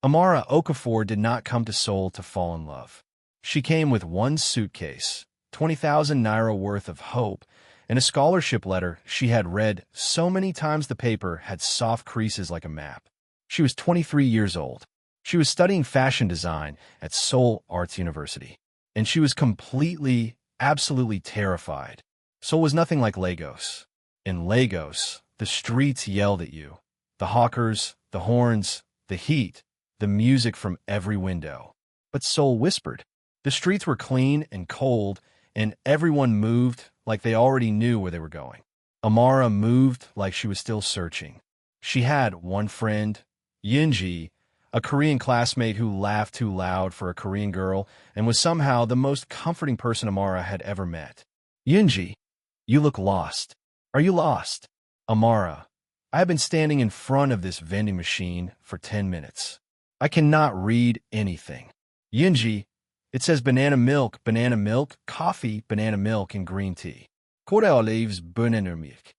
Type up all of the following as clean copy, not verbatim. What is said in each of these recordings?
Amara Okafor did not come to Seoul to fall in love. She came with one suitcase, 20,000 naira worth of hope, and a scholarship letter she had read so many times the paper had soft creases like a map. She was 23 years old. She was studying fashion design at Seoul Arts University, and she was completely, absolutely terrified. Seoul was nothing like Lagos. In Lagos, the streets yelled at you. The hawkers, the horns, the heat, the music from every window. But Seoul whispered. The streets were clean and cold, and everyone moved like they already knew where they were going. Amara moved like she was still searching. She had one friend, Yinji, a Korean classmate who laughed too loud for a Korean girl and was somehow the most comforting person Amara had ever met. Yinji, you look lost. Are you lost? Amara, I have been standing in front of this vending machine for 10 minutes. I cannot read anything. Yinji, it says banana milk, coffee, banana milk, and green tea. Coral leaves, banana milk.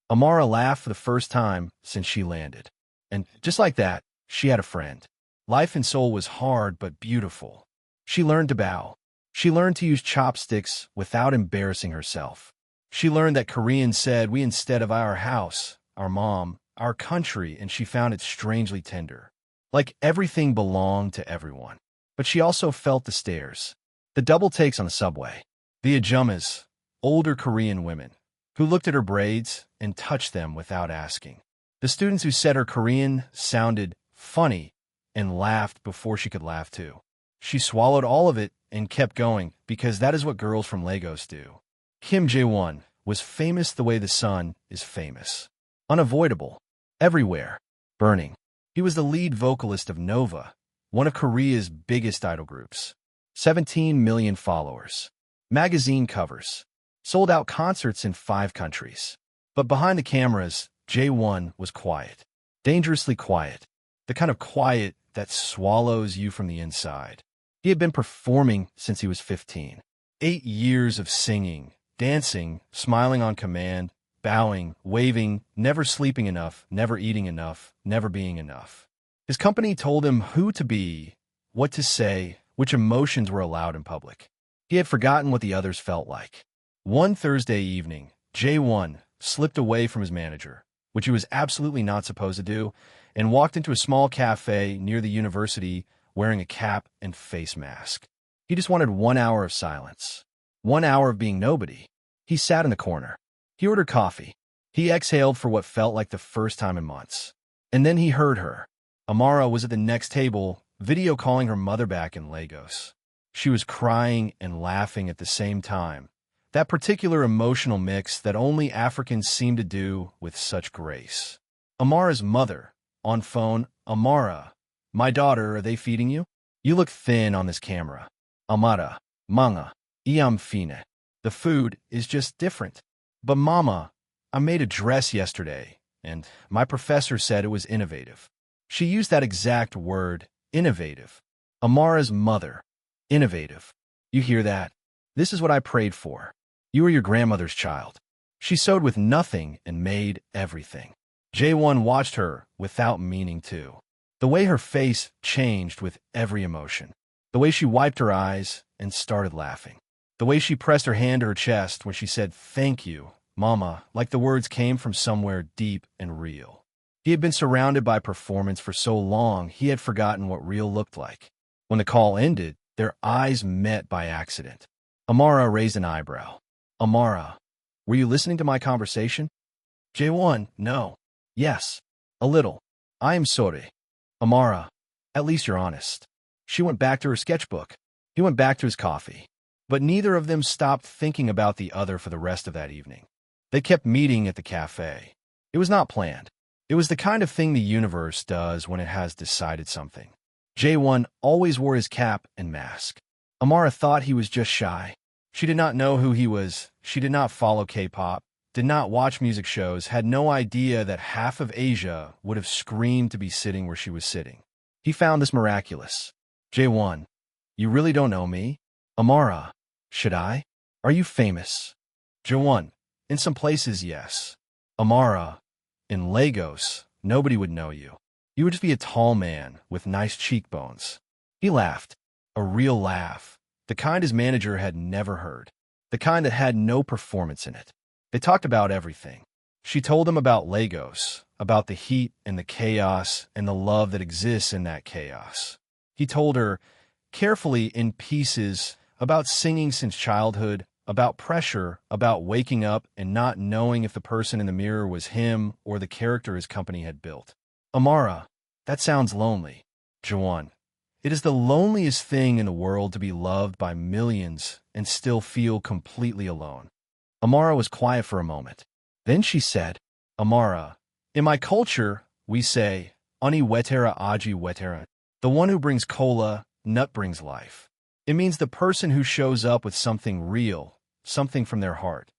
Amara laughed for the first time since she landed. And just like that, she had a friend. Life in Seoul was hard but beautiful. She learned to bow. She learned to use chopsticks without embarrassing herself. She learned that Koreans said we instead of our house, our mom, our country, and she found it strangely tender. Like everything belonged to everyone. But she also felt the stares, the double takes on the subway, the ajumas, older Korean women, who looked at her braids and touched them without asking. The students who said her Korean sounded funny and laughed before she could laugh too. She swallowed all of it and kept going because that is what girls from Lagos do. Kim Jae-won was famous the way the sun is famous. Unavoidable. Everywhere. Burning. He was the lead vocalist of Nova, one of Korea's biggest idol groups. 17 million followers. Magazine covers. Sold out concerts in 5 countries. But behind the cameras, Jae-won was quiet. Dangerously quiet. The kind of quiet that swallows you from the inside. He had been performing since he was 15. 8 years of singing, dancing, smiling on command, bowing, waving, never sleeping enough, never eating enough, never being enough. His company told him who to be, what to say, which emotions were allowed in public. He had forgotten what the others felt like. One Thursday evening, Jae-won slipped away from his manager, which he was absolutely not supposed to do, and walked into a small cafe near the university wearing a cap and face mask. He just wanted 1 hour of silence. 1 hour of being nobody. He sat in the corner. He ordered coffee. He exhaled for what felt like the first time in months. And then he heard her. Amara was at the next table, video calling her mother back in Lagos. She was crying and laughing at the same time. That particular emotional mix that only Africans seem to do with such grace. Amara's mother, on phone, Amara, my daughter, are they feeding you? You look thin on this camera. Amara, manga, iam fine. The food is just different. But mama, I made a dress yesterday, and my professor said it was innovative. She used that exact word, innovative. Amara's mother, innovative. You hear that? This is what I prayed for. You are your grandmother's child. She sewed with nothing and made everything. Jae-won watched her without meaning to. The way her face changed with every emotion. The way she wiped her eyes and started laughing. The way she pressed her hand to her chest when she said, "Thank you, Mama," like the words came from somewhere deep and real. He had been surrounded by performance for so long, he had forgotten what real looked like. When the call ended, their eyes met by accident. Amara raised an eyebrow. Amara, were you listening to my conversation? Jae-won, no. Yes. A little. I am sorry. Amara, at least you're honest. She went back to her sketchbook. He went back to his coffee. But neither of them stopped thinking about the other for the rest of that evening. They kept meeting at the cafe. It was not planned. It was the kind of thing the universe does when it has decided something. Jae-won always wore his cap and mask. Amara thought he was just shy. She did not know who he was. She did not follow K-pop, did not watch music shows, had no idea that half of Asia would have screamed to be sitting where she was sitting. He found this miraculous. Jae-won, you really don't know me? Amara, should I? Are you famous? Jae-won, in some places, yes. Amara, in Lagos, nobody would know you. You would just be a tall man with nice cheekbones. He laughed. A real laugh. The kind his manager had never heard. The kind that had no performance in it. They talked about everything. She told him about Lagos, about the heat and the chaos and the love that exists in that chaos. He told her, carefully in pieces, about singing since childhood, about pressure, about waking up and not knowing if the person in the mirror was him or the character his company had built. Amara, that sounds lonely. Jawan, it is the loneliest thing in the world to be loved by millions and still feel completely alone. Amara was quiet for a moment. Then she said, Amara, in my culture, we say, Ani wetera aji wetera. The one who brings cola, nut brings life. It means the person who shows up with something real, something from their heart.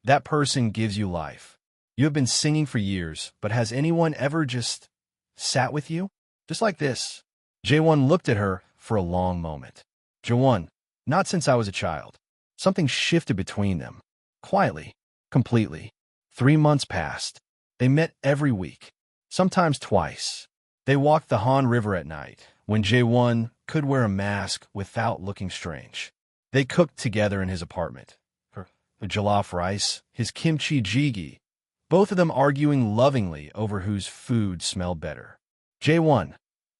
That person gives you life. You have been singing for years, but has anyone ever just sat with you? Just like this. Jaewon looked at her for a long moment. Jaewon, not since I was a child. Something shifted between them. Quietly. Completely. 3 months passed. They met every week. Sometimes twice. They walked the Han River at night, when Jaewon could wear a mask without looking strange. They cooked together in his apartment. Her jollof rice, his kimchi jjigae, both of them arguing lovingly over whose food smelled better. Jaewon,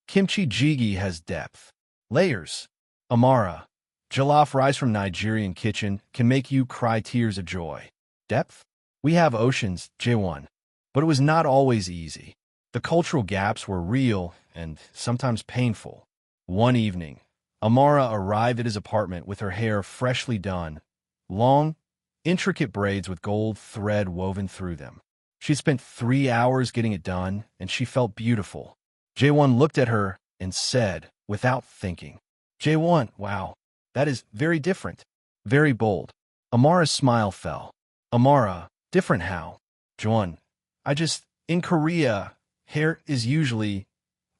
kimchi jjigae has depth. Layers. Amara, jollof rice from Nigerian kitchen can make you cry tears of joy. Depth? We have oceans, Jaewon. But it was not always easy. The cultural gaps were real and sometimes painful. One evening, Amara arrived at his apartment with her hair freshly done, long, intricate braids with gold thread woven through them. She spent 3 hours getting it done, and she felt beautiful. Jaewon looked at her and said, without thinking, Jaewon, wow, that is very different, very bold. Amara's smile fell. Amara, different how? Jaewon, in Korea, hair is usually,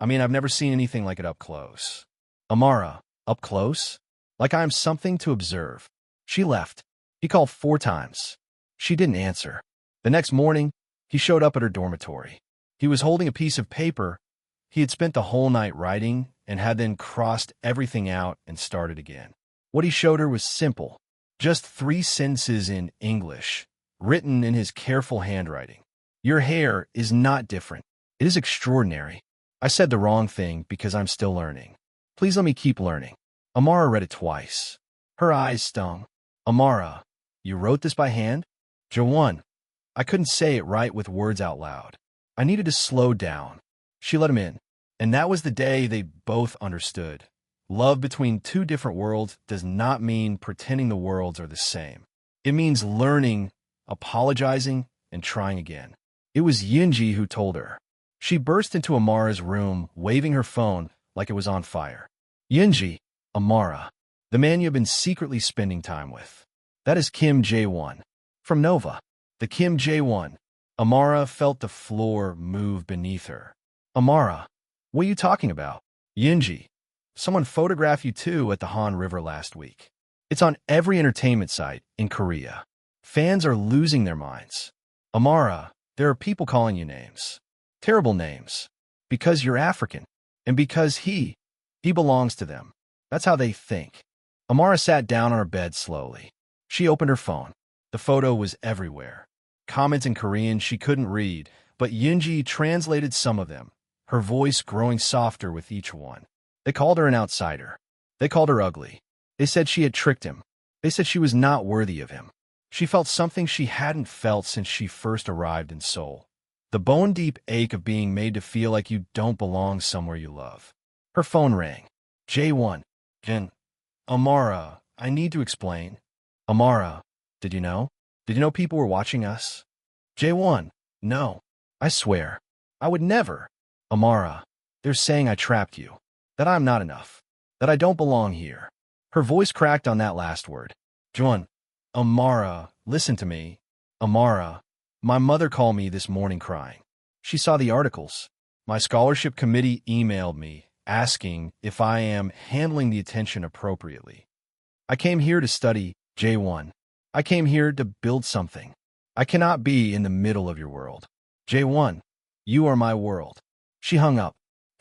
I've never seen anything like it up close. Amara, up close? Like I'm something to observe. She left. He called 4 times. She didn't answer. The next morning, he showed up at her dormitory. He was holding a piece of paper. He had spent the whole night writing and had then crossed everything out and started again. What he showed her was simple. Just 3 sentences in English, written in his careful handwriting. Your hair is not different. It is extraordinary. I said the wrong thing because I'm still learning. Please let me keep learning. Amara read it twice. Her eyes stung. Amara, you wrote this by hand? Jaewon, I couldn't say it right with words out loud. I needed to slow down. She let him in. And that was the day they both understood. Love between 2 different worlds does not mean pretending the worlds are the same. It means learning, apologizing, and trying again. It was Yunji who told her. She burst into Amara's room, waving her phone like it was on fire. Yunji, Amara, the man you've been secretly spending time with. That is Kim Jaewon. From Nova. The Kim Jaewon. Amara felt the floor move beneath her. Amara, what are you talking about? Yunji, someone photographed you too at the Han River last week. It's on every entertainment site in Korea. Fans are losing their minds. Amara, there are people calling you names. Terrible names. Because you're African. And because he belongs to them. That's how they think. Amara sat down on her bed slowly. She opened her phone. The photo was everywhere. Comments in Korean she couldn't read, but Yunji translated some of them, her voice growing softer with each one. They called her an outsider. They called her ugly. They said she had tricked him. They said she was not worthy of him. She felt something she hadn't felt since she first arrived in Seoul. The bone-deep ache of being made to feel like you don't belong somewhere you love. Her phone rang. Jaewon. Jin. Amara, I need to explain. Amara, did you know? Did you know people were watching us? Jaewon. No. I swear. I would never. Amara, they're saying I trapped you. That I'm not enough. That I don't belong here. Her voice cracked on that last word. Jaewon. Amara, listen to me. Amara, my mother called me this morning crying. She saw the articles. My scholarship committee emailed me, asking if I am handling the attention appropriately. I came here to study, Jaewon. I came here to build something. I cannot be in the middle of your world. Jaewon, you are my world. She hung up.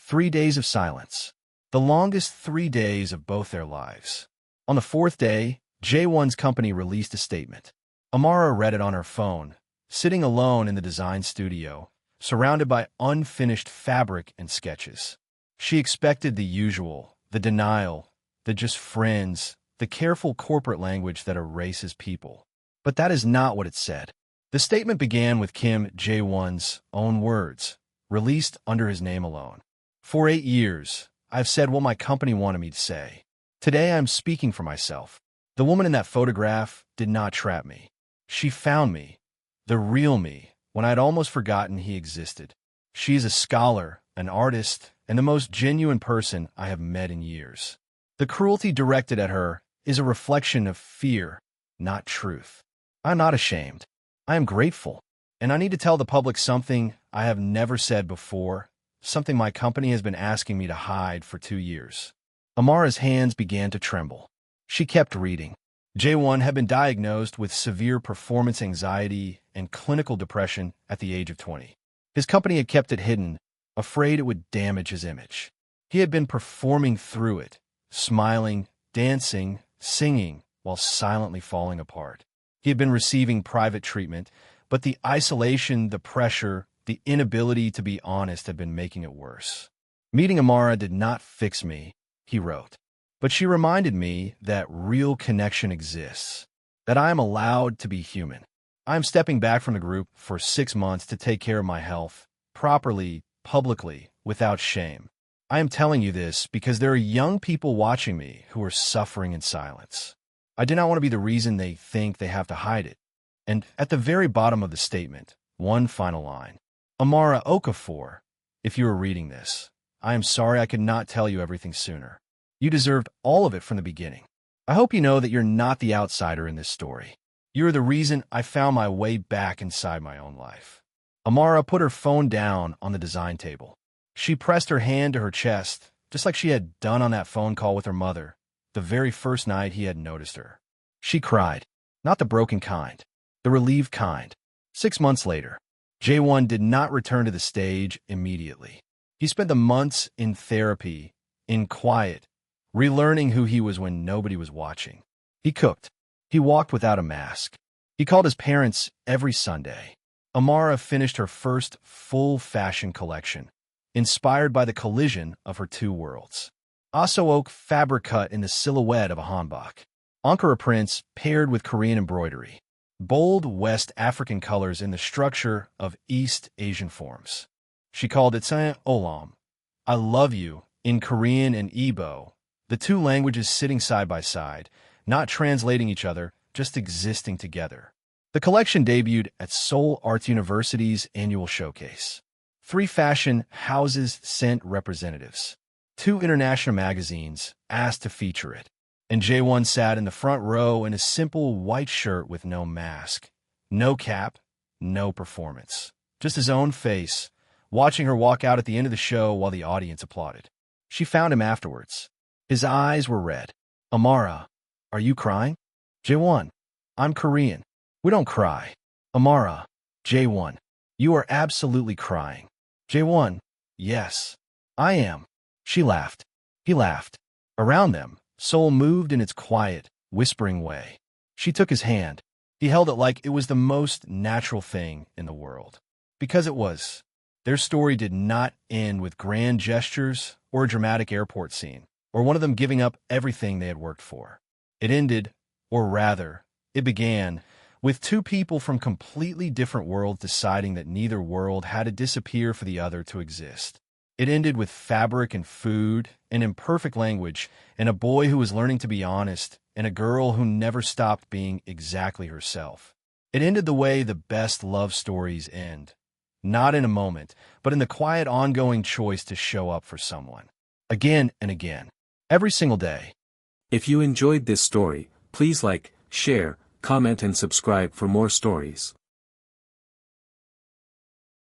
3 days of silence. The longest 3 days of both their lives. On the fourth day, Jaewon's company released a statement. Amara read it on her phone, sitting alone in the design studio, surrounded by unfinished fabric and sketches. She expected the usual, the denial, the just friends, the careful corporate language that erases people. But that is not what it said. The statement began with Kim Jae-won's own words, released under his name alone. For 8 years, I've said what my company wanted me to say. Today I'm speaking for myself. The woman in that photograph did not trap me. She found me, the real me, when I had almost forgotten he existed. She is a scholar, an artist, and the most genuine person I have met in years. The cruelty directed at her is a reflection of fear, not truth. I'm not ashamed. I am grateful. And I need to tell the public something I have never said before, something my company has been asking me to hide for 2 years. Amara's hands began to tremble. She kept reading. Jaewon had been diagnosed with severe performance anxiety and clinical depression at the age of 20. His company had kept it hidden, afraid it would damage his image. He had been performing through it, smiling, dancing, singing, while silently falling apart. He had been receiving private treatment, but the isolation, the pressure, the inability to be honest had been making it worse. Meeting Amara did not fix me, he wrote. But she reminded me that real connection exists, that I am allowed to be human. I am stepping back from the group for 6 months to take care of my health, properly, publicly, without shame. I am telling you this because there are young people watching me who are suffering in silence. I do not want to be the reason they think they have to hide it. And at the very bottom of the statement, one final line. Amara Okafor, if you are reading this, I am sorry I could not tell you everything sooner. You deserved all of it from the beginning. I hope you know that you're not the outsider in this story. You are the reason I found my way back inside my own life. Amara put her phone down on the design table. She pressed her hand to her chest, just like she had done on that phone call with her mother, the very first night he had noticed her. She cried, not the broken kind, the relieved kind. 6 months later, Jaewon did not return to the stage immediately. He spent the months in therapy, in quiet, relearning who he was when nobody was watching. He cooked. He walked without a mask. He called his parents every Sunday. Amara finished her first full fashion collection, inspired by the collision of her two worlds. Aso oak fabric cut in the silhouette of a hanbok. Ankara prints paired with Korean embroidery. Bold West African colors in the structure of East Asian forms. She called it Sae Olam, I love you, in Korean and Igbo, the two languages sitting side by side, not translating each other, just existing together. The collection debuted at Seoul Arts University's annual showcase. 3 fashion houses sent representatives. 2 international magazines asked to feature it. And Jaewon sat in the front row in a simple white shirt with no mask, no cap, no performance. Just his own face, watching her walk out at the end of the show while the audience applauded. She found him afterwards. His eyes were red. Amara, are you crying? Jaewon, I'm Korean. We don't cry. Amara, Jaewon, you are absolutely crying. Jaewon, yes, I am. She laughed. He laughed. Around them, Seoul moved in its quiet, whispering way. She took his hand. He held it like it was the most natural thing in the world. Because it was. Their story did not end with grand gestures or a dramatic airport scene, or one of them giving up everything they had worked for. It ended, or rather, it began, with 2 people from completely different worlds deciding that neither world had to disappear for the other to exist. It ended with fabric and food, and imperfect language, and a boy who was learning to be honest, and a girl who never stopped being exactly herself. It ended the way the best love stories end. Not in a moment, but in the quiet ongoing choice to show up for someone. Again and again. Every single day. If you enjoyed this story, please like, share, comment and subscribe for more stories.